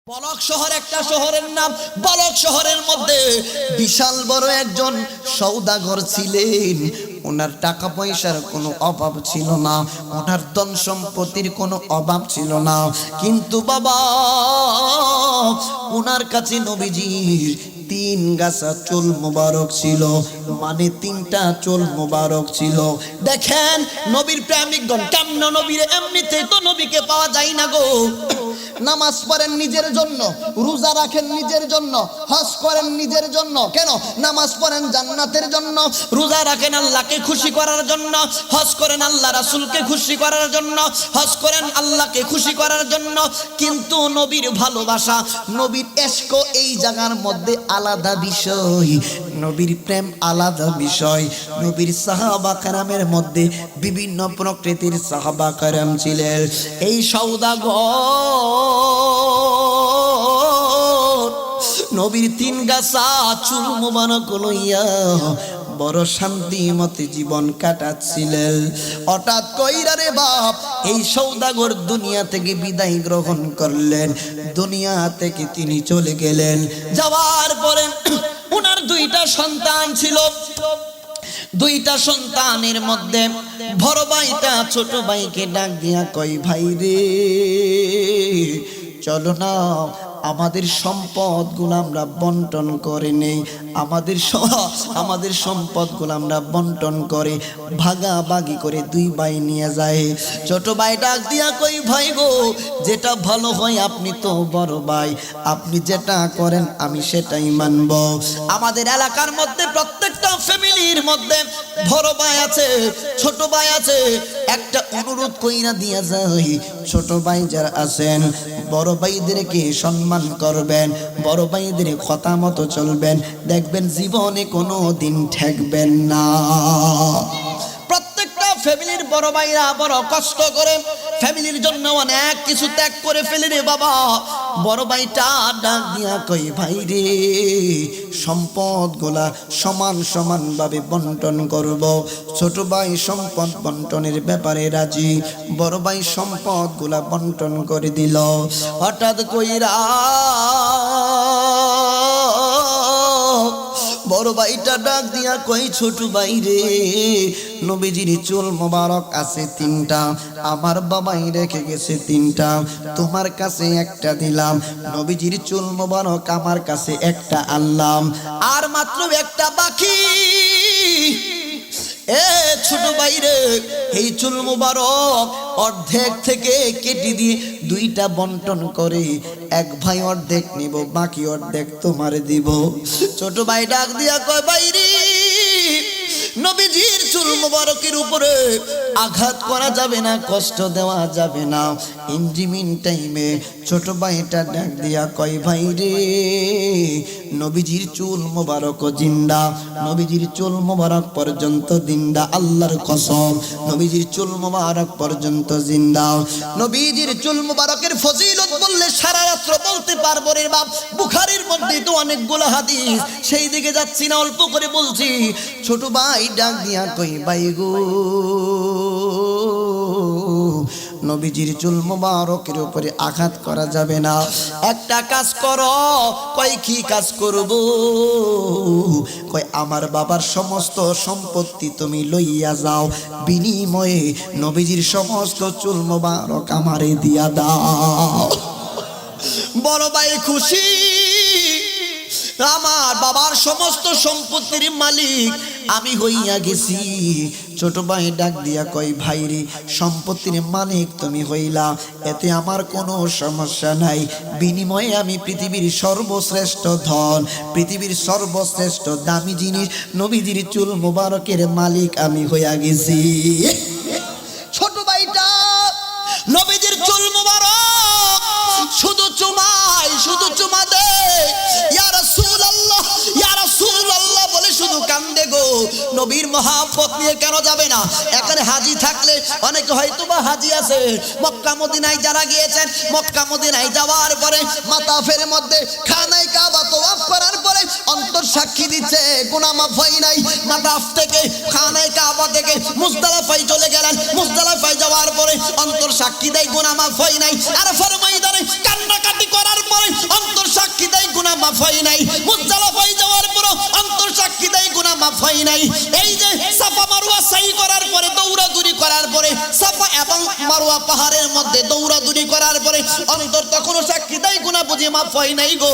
বলক শহর একটা শহরের নাম। বলক শহরের মধ্যে বিশাল বড় একজন সওদাগর ছিলেন। ওনার টাকা পয়সার কোনো অভাব ছিল না, ওনার ধন সম্পত্তির কোনো অভাব ছিল না। কিন্তু বাবা, ওনার কাছে নবীজির 3 গাছা চুল মোবারক ছিল, মানে 3টা চুল মোবারক ছিল। দেখেন নবীর প্রেমিকগণ কেমন নবীর, এমনিতেই তো নবীকে পাওয়া যায় না গো। নামাজ পড়েন নিজের জন্য, রোজা রাখেন নিজের জন্য, হজ করেন নিজের জন্য। কেন? নামাজ পড়েন জান্নাতের জন্য, রোজা রাখেন আল্লাহকে খুশি করার জন্য, হজ করেন আল্লাহ রাসূলকে খুশি করার জন্য, হজ করেন আল্লাহকে খুশি করার জন্য। কিন্তু নবীর ভালোবাসা, নবীর ইশক এই জায়গার মধ্যে আলাদা বিষয়, নবীর প্রেম আলাদা বিষয়। নবীর সাহাবা কেরামের মধ্যে বিভিন্ন প্রকৃতির সাহাবা কেরাম ছিলেন। এই সওদাগর নবীর 3 গাছা চুল মোবারক লইয়া বড় শান্তি মতে জীবন কাটাচ্ছিলেন। হঠাৎ কইরা রে বাপ, এই সওদাগর দুনিয়া থেকে বিদায় গ্রহণ করলেন, দুনিয়া থেকে তিনি চলে গেলেন। যাওয়ার পরে ওনার 2টা সন্তান ছিল। 2টা সন্তানের মধ্যে বড় ভাইটা ছোট ভাইকে ডাক দিয়া কই, ভাই রে চলো না, আমাদের সম্পদগুলো আমরা বন্টন করে নেই, আমাদের সম্পদগুলো আমরা বন্টন করে ভাগাভাগি করে 2 ভাই নিয়ে যায়। ছোট ভাই ডাক দিয়া কই, ভাই গো যেটা ভালো হয়, আপনি তো বড় ভাই, আপনি যেটা করেন আমি সেটাই মানব। আমাদের এলাকার মধ্যে প্রত্যেকটা ফ্যামিলির মধ্যে বড় ভাই আছে, ছোট ভাই আছে। একটা অনুরোধ কইরা দিয়া যাই, ছোট ভাই যারা আছেন বড় ভাইদেরকে সম্মান করবেন, বড় ভাইদের কথা মতো চলবেন, দেখবেন জীবনে কোনো দিন ঠেকবেন না। প্রত্যেকটা ফ্যামিলির বড় ভাইরা বড় কষ্ট করে ফ্যামিলির জন্য অনেক কিছু ত্যাগ করে ফেলে রে বাবা। বড় ভাইটা ডাক দিয়া কই, ভাই রে সম্পদগুলা সমান সমান ভাবে বন্টন করব। ছোট ভাই সম্পদ বন্টনের ব্যাপারে রাজি, বড় ভাই সম্পদগুলা বন্টন করে দিল। হঠাৎ কইরা বড় ভাইটা ডাক দিয়া কই, ছোট ভাই রে নবীজির চুল মোবারক আছে 3টা, আমার বাবাই রেখে গেছে 3টা, তোমার কাছে একটা দিলাম। নবীজির চুল মোবারক আমার কাছে একটা আনলাম, আর মাত্র একটা বাকি। এ ছোট ভাই রে, এই চুল মোবারক অর্ধেক থেকে কেটে দিয়ে 2টা বন্টন করে 1 ভাই অর্ধেক নিব, বাকি অর্ধেক তোমারে দিব। ছোট ভাই ডাক দিয়া কয়, ভাই রে নবীজির চুল মোবারকের উপরে আঘাত করা যাবে না, কষ্ট দেওয়া যাবে না। ইনজিমিন টাইমে ছোট ভাইটা ডাক দিয়া কয়, ভাই রে নবীজির চুল মোবারক জিন্দা, নবীজির চুল মোবারক পর্যন্ত জিন্দা, আল্লাহর কসম নবীজির চুল মোবারক পর্যন্ত জিন্দা। নবীজির চুল মোবারকের ফজিলত বললে সারা রাত্র বলতে পারবো রে বাপ। বুখারীর মধ্যে তো অনেকগুলো হাদিস, সেই দিকে যাচ্ছি না, অল্প করে বলছি। ছোট ভাই ডাক দিয়া কই, ভাই গো নবীজির চুল মোবারকের উপরে আঘাত করা যাবে না, একটা কাজ করো। কই কি কাজ করব? কই আমার বাবার সমস্ত সম্পত্তি তুমি লইয়া যাও, বিনিময়ে নবীজির সমস্ত চুল মোবারক আমারে দিয়া দাও। বড় ভাই খুশি, আমার বাবার সমস্ত সম্পত্তির মালিক আমি হইয়া গেছি। ছোট ভাই ডাক দিয়া কই, ভাই রে সম্পত্তির মালিক তুমি হইলা, এতে আমার কোনো সমস্যা নাই, বিনিময়ে আমি পৃথিবীর সর্বশ্রেষ্ঠ ধন, পৃথিবীর সর্বশ্রেষ্ঠ দামি জিনিস নবীজির চুল মোবারকের মালিক আমি হইয়া গেছি। ছোট ভাইটা নবীজির চুল মোবারক শুধু চুমা দে, ইয়া রাসূলুল্লাহ ইয়া রাসূলুল্লাহ বলে শুধু কান্দে গো। নবীর মহব্বত নিয়ে কেন যাবে না? এখানে হাজী থাকলে অনেকে হয়তো বা হাজী আছে, মক্কা মদিনায় যারা গিয়েছেন, মক্কা মদিনায় যাওয়ার পরে মাতাফের মধ্যে খানায় কাবা তওয়াফ করার পরে অন্তর সাক্ষী দিচ্ছে গুনাহ মাফ হয় নাই। মাতাফ থেকে খানায় কাবা থেকে মুজদালিফায় চলে গেলেন, মুজদালিফায় যাওয়ার পরে অন্তর সাক্ষী দেয় গুনাহ মাফ হয় নাই। আরাফার ময়দানে কান্নাকাটি করার পরে মাফ হয় নাই, মুজদালিফায় যাওয়ার পর অন্তর সাক্ষী দেয় গুনাহ মাফ হয় নাই। এই যে সাফা মারওয়া সাই করার পরে দৌড়াদৌড়ি করার পরে সাফা এবং মারওয়া পাহাড়ের মধ্যে দৌড়াদৌড়ি করার পরে অন্তর তখনও সাক্ষী দেয় গুনাহ বুঝি মাফ হয় নাই গো।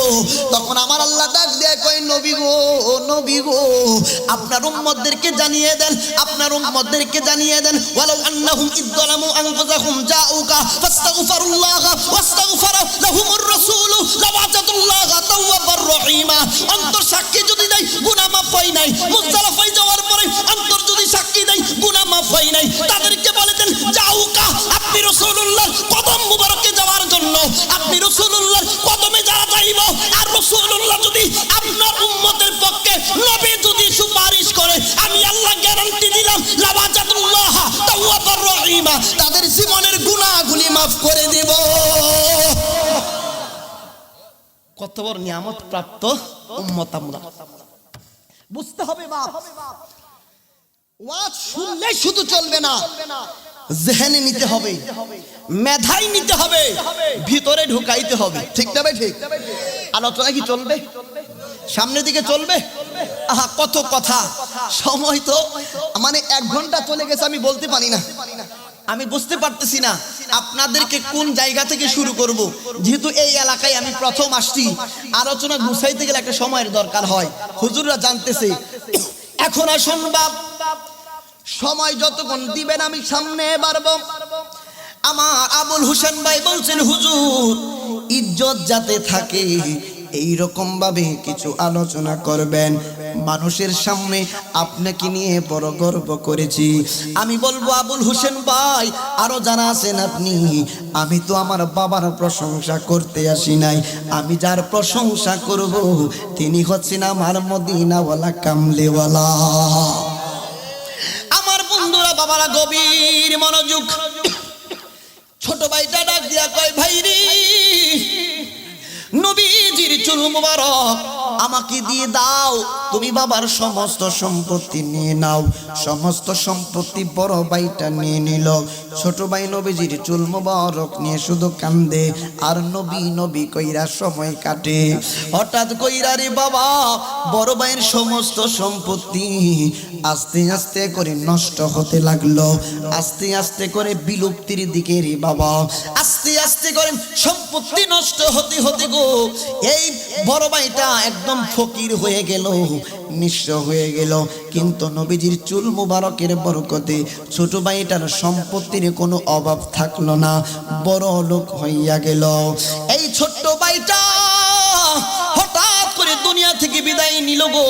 তখন আমার আল্লাহ ডাক দেয় কয় নবী গো, নবী গো, আপনার উম্মতদেরকে জানিয়ে দেন, আপনার উম্মতদেরকে জানিয়ে দেন, ওয়ালাউ আন্নাহুম ইযযালামু আনফুসাহুম জাউকা ফাস্তাগফিরুল্লাহ ওয়াস্তাগফারা লাহুমুর রাসূল লাওয়াজাতুল্লাহ তাওয়াবার রহিমা। অন্তর সাক্ষী যদি দেয় গুনাহ মাফ হয় নাই, মুজদালিফায় যাওয়ার পরে অন্তর যদি সাক্ষী দেয় গুনাহ মাফ হয় নাই, তাদেরকে বলে দেন জাউকা, আপনি রাসূলুল্লাহর কদম মুবারকে যাওয়ার জন্য, আপনি রাসূলুল্লাহর কদমে যারা যাইব, আর রাসূলুল্লাহ যদি আপনার উম্মতের পক্ষে নবী যদি সুপারিশ করে, আমি আল্লাহ গ্যারান্টি দিলাম লাওয়াজাতুল্লাহ তাওয়াবার রহিমা, তাদের জীবনের গুনাহগুলি মাফ করে দেব। কত বড় নিয়ামত প্রাপ্ত উম্মত আমরা, বুঝতে হবে বাপ। ওয়াজ শুনলে শুধু চলবে না, জেহেনে নিতে হবে, মেধায় নিতে হবে, ভিতরে ঢুকাইতে হবে। ঠিক না ভাই? ঠিক। আলোচনা কি চলবে? সামনের দিকে চলবে? আহা কত কথা, সময় তো মানে 1 ঘন্টা চলে গেছে, আমি বলতে পারি না, আমি বুঝতে পারতেছি না আপনাদেরকে কোন জায়গা থেকে শুরু করব। যেহেতু এই এলাকায় আমি প্রথম আসছি, আলোচনা গুছাইতে গেলে একটা সময়ের দরকার হয়, হুজুররা জানতেছে। এখন আসুন বাপ, সময় যতক্ষণ দিবেন আমি সামনে বাড়বো। আমার আবুল হোসেন ভাই বলছেন হুজুর ইজ্জত যাতে থাকে এই রকম ভাবে কিছু আলোচনা করবেন, মানুষের সামনে আপনাকে নিয়ে বড় গর্ব করেছি। আমি বলবো আবুল হোসেন ভাই আরো যারা আছেন আপনি, আমি তো আমার বাবার প্রশংসা করতে আসি নাই, আমি যার প্রশংসা করব তিনি হচ্ছেন আমার মদিনাওয়ালা কামলিওয়ালা। আমার বন্ধুরা বাবারা গভীর মনোযোগ। ছোট ভাইটা ডাক দিয়া কয় ভাই রে, নবীজির চুল মুবারক আমাকে দিয়ে দাও, তুমি বাবার সমস্ত সম্পত্তি নিয়ে নাও। সমস্ত সম্পত্তি বড় ভাইটা নিয়ে নিল, ছোট ভাই নবীজির চুল মুবারক নিয়ে শুধু কান্দে আর নবী নবী কইরা সময় কাটে। হঠাৎ কইরা রে বাবা বড় ভাইয়ের সমস্ত সম্পত্তি আস্তে আস্তে করে নষ্ট হতে লাগলো, আস্তে আস্তে করে বিলুপ্তির দিকে রে বাবা, আস্তে আস্তে করে সম্পত্তি নষ্ট হতে হতে গো এই বড় ভাইটা একদম ফকির হয়ে গেল, নিঃস্ব হয়ে গেল। কিন্তু নবীজির চুল মুবারকের বরকতে ছোট ভাইটার সম্পত্তির কোনো অভাব থাকলো না, বড় লোক হইয়া গেল। এই ছোট্ট ভাইটা হঠাৎ করে দুনিয়া থেকে বিদায় নিল গো,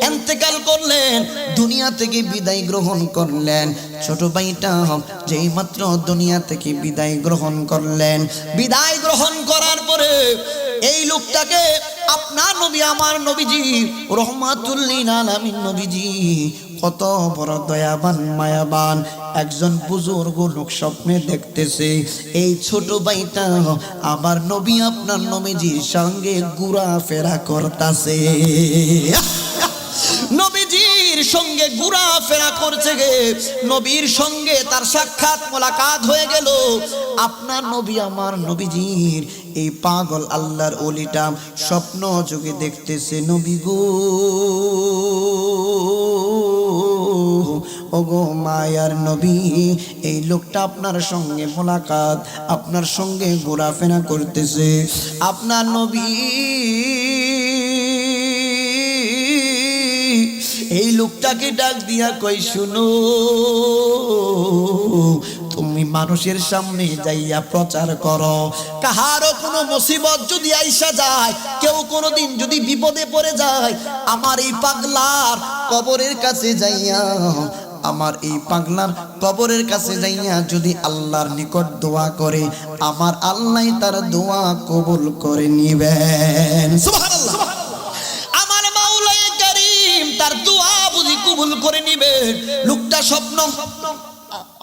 ইন্তেকাল করলেন, দুনিয়া থেকে বিদায় গ্রহণ করলেন। ছোট ভাইটা যেই মাত্র দুনিয়া থেকে বিদায় গ্রহণ করলেন, বিদায় গ্রহণ করার পরে এই লোকটাকে আপনার নবী আমার নবীজি রহমাতুল লিল আলামিন নবীজি কত বড় দয়াবান মায়াবান একজন বুজুর্গ লোক স্বপ্নে দেখতেছে এই ছোট ভাইটা আমার নবী আপনার নবীজির সঙ্গে ঘোরাফেরা করতেছে, নবীজির সঙ্গে ঘোরাফেরা করছে গে, নবীর সঙ্গে তার সাক্ষাৎ মোলাকাত হয়ে গেল। আপনার নবী আমার নবীজির এই পাগল আল্লাহর ওলিটা স্বপ্ন যোগে দেখতেছে, নবী গো ওগো মায়ার নবী, এই লোকটা আপনার সঙ্গে মোলাকাত, আপনার সঙ্গে ঘোরাফেরা করতেছে। আপনার নবী এই লোকটাকে ডাক দিয়া কই শুনো, তুমি মানুষের সামনে যাইয়া প্রচার করো, কাহারও কোনো মুসিবত যদি আইসা যায়, কেউ কোনোদিন যদি বিপদে পড়ে যায়, আমার এই পাগলার কবরের কাছে যাইয়া, আমার এই পাগলার কবরের কাছে যাইয়া যদি আল্লাহর নিকট দোয়া করে, আমার আল্লাহ তার দোয়া কবুল করে নিবেন। সুবহানাল্লাহ। আমার মাওলায়ে কারীম তার দোয়া বুঝি কবুল করে নিবেন। লোকটা স্বপ্ন,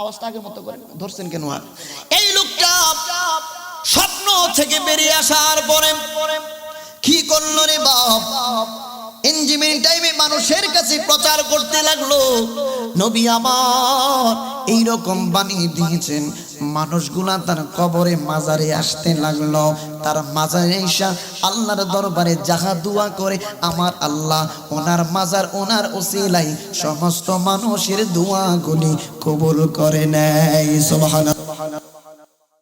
আওয়াজটা আগের মতো করে ধরছেন কেন? আর এই লোকটা স্বপ্ন থেকে বেরিয়ে আসার পরে কি করলো রে বাপ, ইঞ্জিনিয়ারিং টাইমে মানুষের কাছে প্রচার করতে লাগলো, নবী আমার এইরকম বানিয়ে দিয়েছেন। মানুষগুলা তার কবরে মাজারে আসতে লাগলো, তার মাজারে এসে আল্লাহর দরবারে যাহা দোয়া করে, আমার আল্লাহ ওনার মাজার ওনার ওসিলাই সমস্ত মানুষের দোয়াগুলি কবুল করে নেয়। সুবহানাল্লাহ।